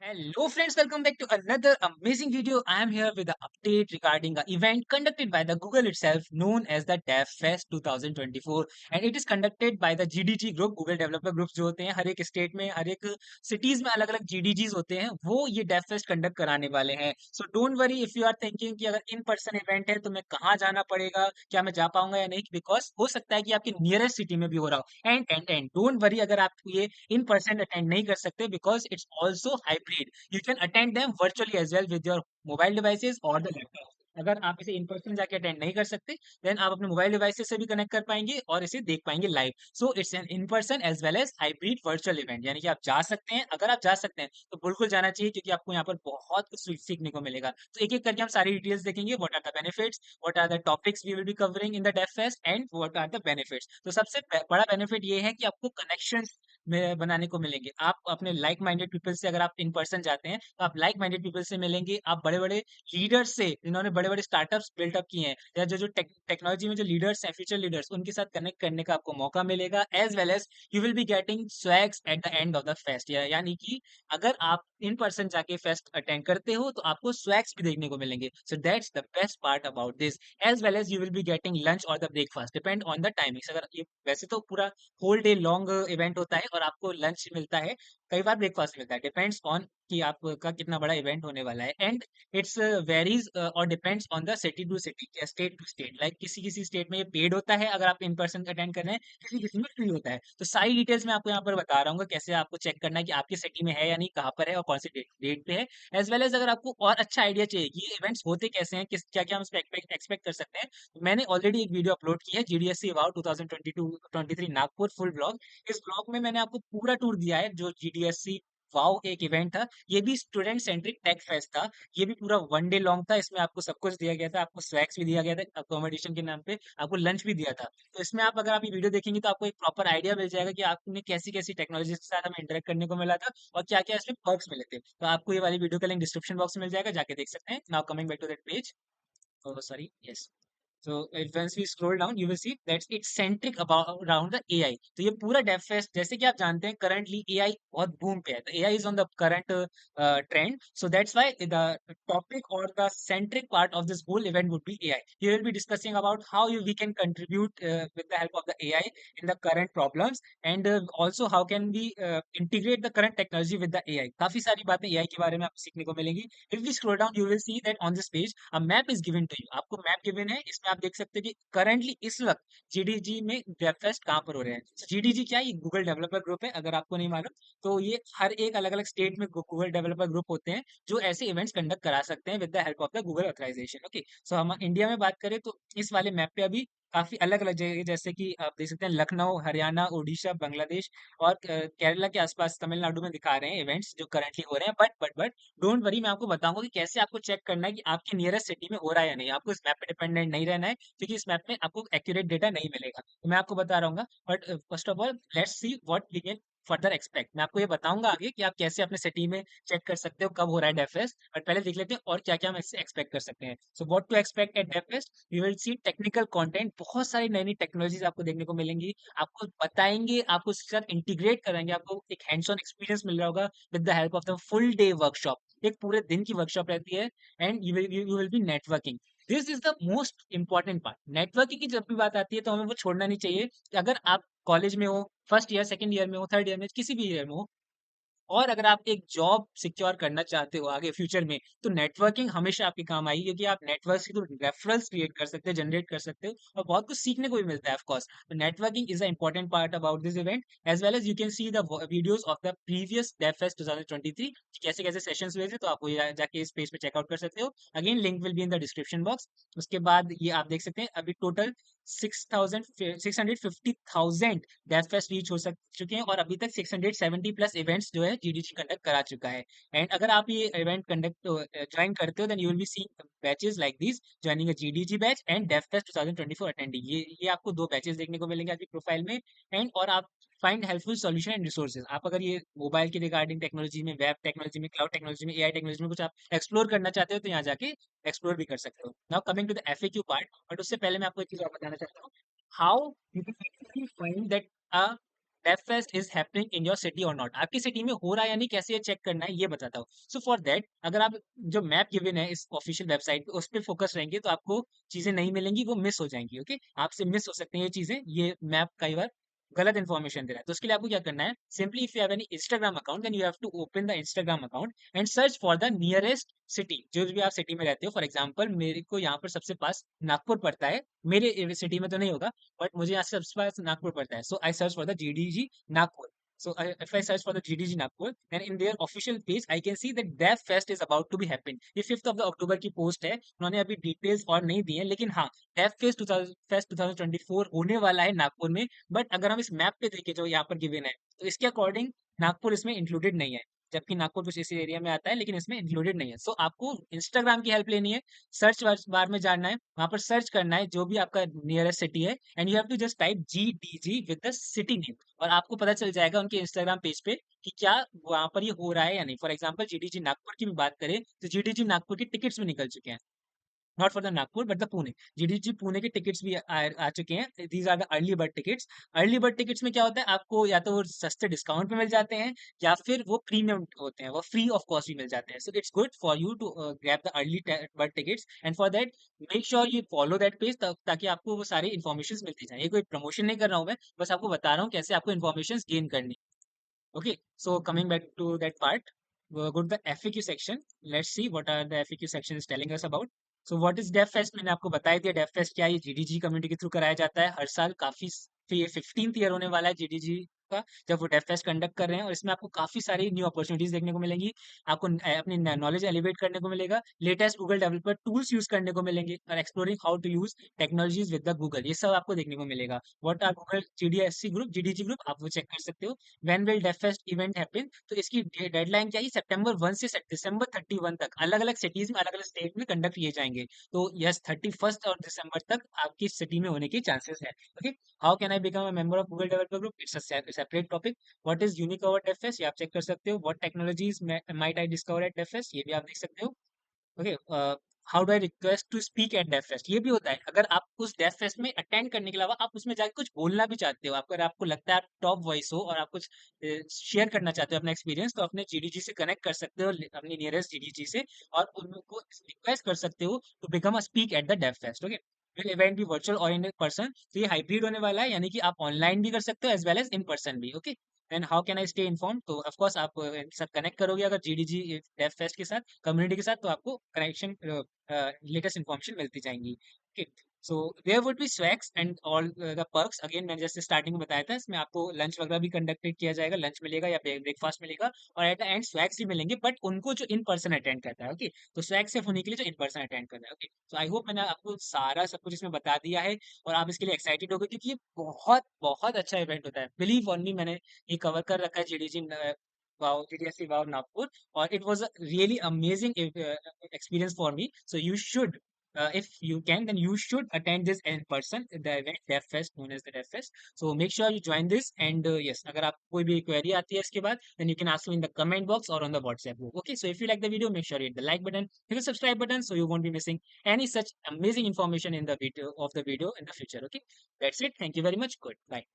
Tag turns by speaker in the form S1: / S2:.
S1: Hello friends, welcome back to another amazing video. I am here with the update regarding an event conducted by the Google itself known as the DevFest 2024 and it is conducted by the GDG group. Google Developer Groups जो होते हैं हर एक state में हर एक cities में अलग अलग GDGs होते हैं वो ये DevFest कंडक्ट कराने वाले हैं. So don't worry if you are thinking कि अगर इन पर्सन इवेंट है तो मैं कहाँ जाना पड़ेगा, क्या मैं जा पाऊंगा या नहीं, बिकॉज हो सकता है कि आपकी नियरेस्ट सिटी में भी हो रहा हो. एंड डोंट वरी अगर आप ये in person attend नहीं कर सकते because it's also hybrid. You can attend them virtually as well with your mobile devices or the laptop. अगर आप इसे इन पर्सन जाके अटेंड नहीं कर सकते देन आप अपने मोबाइल डिवाइसेस से भी कनेक्ट कर पाएंगे और इसे देख पाएंगे live. So it's an in person as well as hybrid virtual event, यानी कि आप जा सकते हैं. अगर आप जा सकते हैं तो बिल्कुल जाना चाहिए क्योंकि आपको यहाँ पर बहुत कुछ सीखने को मिलेगा. तो एक एक करके हम सारी डिटेल्स देखेंगे. What are the benefits, what are the topics we will be covering in the DevFest and what are the benefits. तो सबसे बड़ा बेनिफिट ये है कि आपको कनेक्शन में बनाने को मिलेंगे. आप अपने लाइक माइंडेड पीपल से, अगर आप इन पर्सन जाते हैं तो आप लाइक माइंडेड पीपल से मिलेंगे. आप बड़े बड़े लीडर्स से जिन्होंने बड़े बड़े स्टार्टअप्स बिल्डअप किए हैं या जो जो टेक्नोलॉजी में जो लीडर्स हैं, फ्यूचर लीडर्स, उनके साथ कनेक्ट करने का आपको मौका मिलेगा. As well as you will be getting swags at the end of the fest. यानी कि अगर आप इन पर्सन जाके फेस्ट अटेंड करते हो तो आपको स्वैग्स भी देखने को मिलेंगे. So that's the best part about this. As well as you will be getting lunch और the breakfast depend on the timings. अगर ये वैसे तो पूरा होल डे लॉन्ग इवेंट होता है और आपको लंच मिलता है, कई बार ब्रेकफास्ट मिलता है, डिपेंड्स ऑन कि आपका कितना बड़ा इवेंट होने वाला है. एंड इट्स वेरीज और depends on the city to city, state to state. Like किसी किसी स्टेट में ये पेड होता है अगर आप इन पर्सन अटेंड कर रहे हैं, किसी किसी में फ्री होता है. तो सारी डिटेल्स मैं आपको यहाँ पर बता रहा हूँ कैसे आपको चेक करना है कि आपकी सिटी में है या नहीं, कहाँ पर है और कौन सी डेट पे है. एज वेल एज अगर आपको और अच्छा आइडिया चाहिए कि ये इवेंट्स होते कैसे हैं, किस क्या क्या हम एक्सपेक्ट कर सकते हैं, तो मैंने ऑलरेडी एक वीडियो अपलोड की है जीडीएससी अबाउट 2022-23 नागपुर फुल ब्लॉग. इस ब्लॉग में मैंने आपको पूरा टूर दिया है जो जीडीएससी वाओ एक इवेंट था. ये भी स्टूडेंट सेंट्रिक टेक फेस्ट था. ये भी पूरा वन डे लॉन्ग था. इसमें आपको सब कुछ दिया गया था, आपको स्वैक्स भी दिया गया था अकोमोडेशन के नाम पे, आपको लंच भी दिया था. तो इसमें आप अगर आप ये वीडियो देखेंगे तो आपको एक प्रॉपर आइडिया मिल जाएगा कि आपने कैसी कैसी टेक्नोलॉजी के साथ हमें इंटरेक्ट करने को मिला था और क्या क्या इसमें पर्क्स मिले थे. तो आपको ये वाली वीडियो का लिंक डिस्क्रिप्शन बॉक्स में मिल जाएगा, जाके देख सकते हैं. Now coming back to that page. Sorry, yes. So once we scroll down, you will see that it's centric about around the AI. तो ये पूरा DevFest जैसे कि आप जानते हैं currently AI बहुत boom पे है. The AI is on the current trend. So that's why the topic or the centric part of this whole event would be AI. We will be discussing about how we can contribute with the help of the AI in the current problems and also how can we integrate the current technology with the AI. काफी सारी बातें AI के बारे में आपको सीखने को मिलेंगी. If we scroll down, you will see that on this page a map is given to you. आपको मैप गिवन है, इसमें आप देख सकते हैं कि करंटली इस वक्त जीडीजी में वेबफेस्ट कहाँ पर हो रहे हैं. जीडीजी क्या है? ये गूगल डेवलपर ग्रुप है. अगर आपको नहीं मालूम तो ये हर एक अलग अलग स्टेट में गूगल डेवलपर ग्रुप होते हैं जो ऐसे इवेंट्स कंडक्ट करा सकते हैं with the help of the Google authorisation. Okay, so हम इंडिया में बात करें तो इस वाले मैप पे अभी काफी अलग अलग जगह जैसे कि आप देख सकते हैं लखनऊ, हरियाणा, उड़ीसा, बांग्लादेश और केरला के आसपास तमिलनाडु में दिखा रहे हैं इवेंट्स जो करंटली हो रहे हैं. बट डोंट वरी, मैं आपको बताऊंगा कि कैसे आपको चेक करना है कि आपके नियरेस्ट सिटी में हो रहा है या नहीं. आपको इस मैप पे डिपेंडेंट नहीं रहना है क्योंकि इस मैप में आपको एक्यूरेट डेटा नहीं मिलेगा. तो मैं आपको बता रहा हूँ. But first of all let's see what we can further expect. मैं आपको ये बताऊंगा आगे कि आप कैसे अपने सिटी में चेक कर सकते हो कब हो रहा है डेफेस्ट. बट पहले देख लेते हैं और क्या क्या हम इससे एक्सपेक्ट कर सकते हैं. So what to expect at DevFest, you will see technical content. बहुत सारी नई नई टेक्नोलॉजीज आपको देखने को मिलेंगी. आपको बताएंगे, आपको उसके साथ इंटीग्रेट करेंगे, आपको एक हैंड्स ऑन एक्सपीरियंस मिल रहा होगा with the help of the full day workshop. एक पूरे दिन की वर्कशॉप रहती है and you will B networking. This is the most important part. Networking की जब भी बात आती है तो हमें वो छोड़ना नहीं चाहिए. कि अगर आप कॉलेज में हो, फर्स्ट ईयर, सेकंड ईयर में हो, थर्ड ईयर में, किसी भी ईयर में हो, और अगर आप एक जॉब सिक्योर करना चाहते हो आगे फ्यूचर में, तो नेटवर्किंग हमेशा आपके काम आएगी क्योंकि आप नेटवर्क से तो रेफरल्स क्रिएट कर सकते हैं, जनरेट कर सकते हो और बहुत कुछ सीखने को भी मिलता है ऑफ कोर्स. तो networking is a important part about this event. As well as you can see the videos of the previous DevFest 2023 कैसे कैसे सेशंस हुए थे. तो आप वो जाके इस पेज पे चेकआउट कर सकते हो. Again link will be in the description box. उसके बाद ये आप देख सकते हैं अभी टोटल 650,000 डेवफेस्ट रीच हो चुके हैं और अभी तक 670 प्लस इवेंट्स जो है जीडीसी कंडक्ट करा चुका है. एंड अगर आप ये इवेंट कंडक्ट ज्वाइन करते हो then you will be seeing badges like this, joining a GDG badge and DevFest 2024 attending. ये आपको दो बैचेस देखने को मिलेंगे आपकी प्रोफाइल में. एंड और आप find helpful solution and resources. आप अगर ये मोबाइल की रिगार्डिंग टेक्नोलॉजी में, वेब टेक्नोलॉजी में, क्लाउड टेक्नोलॉजी में, एआई टेक्नोलॉजी में कुछ आप एक्सप्लोर करना चाहते हो तो यहाँ जाके एक्सप्लोर भी कर सकते हो. Now coming to the FAQ part. But उससे पहले मैं आपको एक चीज और बताना चाहता हूँ. How you can actually find that DevFest is happening in your city और नॉट, आपकी सिटी में हो रहा है या नहीं, कैसे ये चेक करना है ये बताता हूँ। सो फॉर दैट, अगर आप जो मैप गिवन है इस ऑफिशियल वेबसाइट पे उस पर फोकस रहेंगे तो आपको चीजें नहीं मिलेंगी, वो मिस हो जाएंगी। ओके, आपसे मिस हो सकते हैं ये चीजें, ये मैप कई बार गलत इन्फॉर्मेशन दे रहा है। तो उसके लिए आपको क्या करना है, simply if you have any Instagram account then you have to open the Instagram account and search for the nearest city, जो भी आप सिटी में रहते हो। फॉर एग्जाम्पल मेरे को यहाँ पर सबसे पास नागपुर पड़ता है, मेरे सिटी में तो नहीं होगा बट मुझे यहाँ से सबसे पास नागपुर पड़ता है। So I search for the GDG Nagpur. So if I search for the GDG Nagpur, then in their official page, I can see that Dev Fest is about to be happen. ये 5th of the October की post है, उन्होंने अभी details और नहीं दी है, लेकिन हाँ Dev Fest 2024 होने वाला है नागपुर में। बट अगर हम इस मैप पे देखें जो यहाँ पर गिवन है, तो इसके अकॉर्डिंग नागपुर इसमें इंक्लूडेड नहीं है, जबकि नागपुर कुछ इसी एरिया में आता है लेकिन इसमें इंक्लूडेड नहीं है। सो आपको इंस्टाग्राम की हेल्प लेनी है, सर्च बार में जाना है, वहां पर सर्च करना है जो भी आपका नियरेस्ट सिटी है and you have to just type GDG with the city name, और आपको पता चल जाएगा उनके इंस्टाग्राम पेज पे कि क्या वहां पर ये हो रहा है या नहीं। फॉर एग्जांपल GDG नागपुर की भी बात करें तो GDG नागपुर के टिकट्स भी निकल चुके हैं, not for the Nagpur but the Pune. GDG Pune के टिकट्स भी आ चुके हैं, these are the early bird tickets. Early bird tickets में क्या होता है, आपको या तो वो सस्ते डिस्काउंट पे मिल जाते हैं या फिर वो प्रीमियम होते हैं, वो फ्री ऑफ कॉस्ट भी मिल जाते हैं। So it's good for you to grab the early bird tickets and for that make sure you follow that page, ताकि आपको वो सारी इन्फॉर्मेशन मिलती जाए। ये कोई प्रमोशन नहीं कर रहा हूँ मैं, बस आपको बता रहा हूँ कैसे आपको इन्फॉर्मेशन गेन करनी। Okay, so coming back to that part, we'll go to the FAQ section. Let's see what are the FAQ section is telling us about. So what is DevFest, मैंने आपको बताया दिया def fest क्या है। ये GDG community के through कराया जाता है हर साल, काफी ये 15th ईयर होने वाला है GDG का जब वो डेफ फेस्ट कंडक्ट कर रहे हैं, और इसमें आपको काफी सारी न्यू अपॉर्चुनिटीज देखने को मिलेंगी, आपको अपनी नॉलेज एलिवेट करने को मिलेगा, latest Google developer tools use करने को मिलेंगे, और exploring how to use technologies with the Google, ये सब आपको देखने को मिलेगा। What are Google GDSC group, GDG group, आप वो चेक कर सकते हो। When will DevFest event happen, तो इसकी डेडलाइन क्या है, सितंबर 1 से दिसंबर 31 तक अलग अलग सिटीज में अलग अलग स्टेट में कंडक्ट किए जाएंगे। तो यस 31st और दिसंबर तक आपकी सिटी में होने के चांसेस है। Okay, how can I become a member of Google developer group, it's a separate topic. What is unique about DevFest, ये आप चेक कर सकते हो। What technologies might I discover at DevFest, ये भी आप देख सकते हो। Okay, how do I request to speak at DevFest, ये भी होता है। अगर आप उस डेफ फेस्ट में अटेंड करने के अलावा आप उसमें जाकर कुछ बोलना भी चाहते हो, अगर आपको लगता है आप टॉप वॉइस हो और आप कुछ शेयर करना चाहते हो अपना एक्सपीरियंस, तो अपने GDG से कनेक्ट कर सकते हो, अपनी नियरेस्ट GDG से, और उनको रिक्वेस्ट कर सकते हो to become a speak at the DevFest. Okay, will event भी वर्चुअल और इन पर्सन, तो ये हाइब्रिड होने वाला है, यानी कि आप ऑनलाइन भी कर सकते हो as well as in person भी। Okay, and how can I stay informed, तो ऑफ कोर्स आप इनके साथ कनेक्ट करोगे अगर GDG डेफ फेस्ट के साथ, कम्युनिटी के साथ, तो आपको कनेक्शन लेटेस्ट इन्फॉर्मेशन मिलती जाएंगी। Okay, so there would be swags and all the perks, again मैंने जैसे स्टार्टिंग में बताया था, इसमें आपको लंच वगैरह भी कंडक्टेड किया जाएगा, लंच मिलेगा या ब्रेकफास्ट मिलेगा, और एट द एंड स्वैग्स भी मिलेंगे, बट उनको जो इन पर्सन अटेंड करता है। ओके, तो स्वैग सिर्फ होने के लिए जो इन पर्सन अटेंड करता है। ओके, तो आई होप मैंने आपको सारा सब कुछ इसमें बता दिया है और आप इसके लिए एक्साइटेड हो गए, क्योंकि ये बहुत बहुत अच्छा इवेंट होता है। बिलीव ऑन मी, मैंने ये कवर कर रखा है GDG wow, GDSC wow Nagpur, और it was a really amazing experience for me. So you should, if you can, then you should attend this in person, the event Dev Fest, known as the Dev Fest. So make sure you join this. And yes, अगर आप कोई भी query आती है इसके बाद, then you can ask me in the comment box or on the WhatsApp group. Okay, so if you like the video, make sure you hit the like button, hit the subscribe button, so you won't be missing any such amazing information in the video in the future. Okay, that's it. Thank you very much. Good. Bye.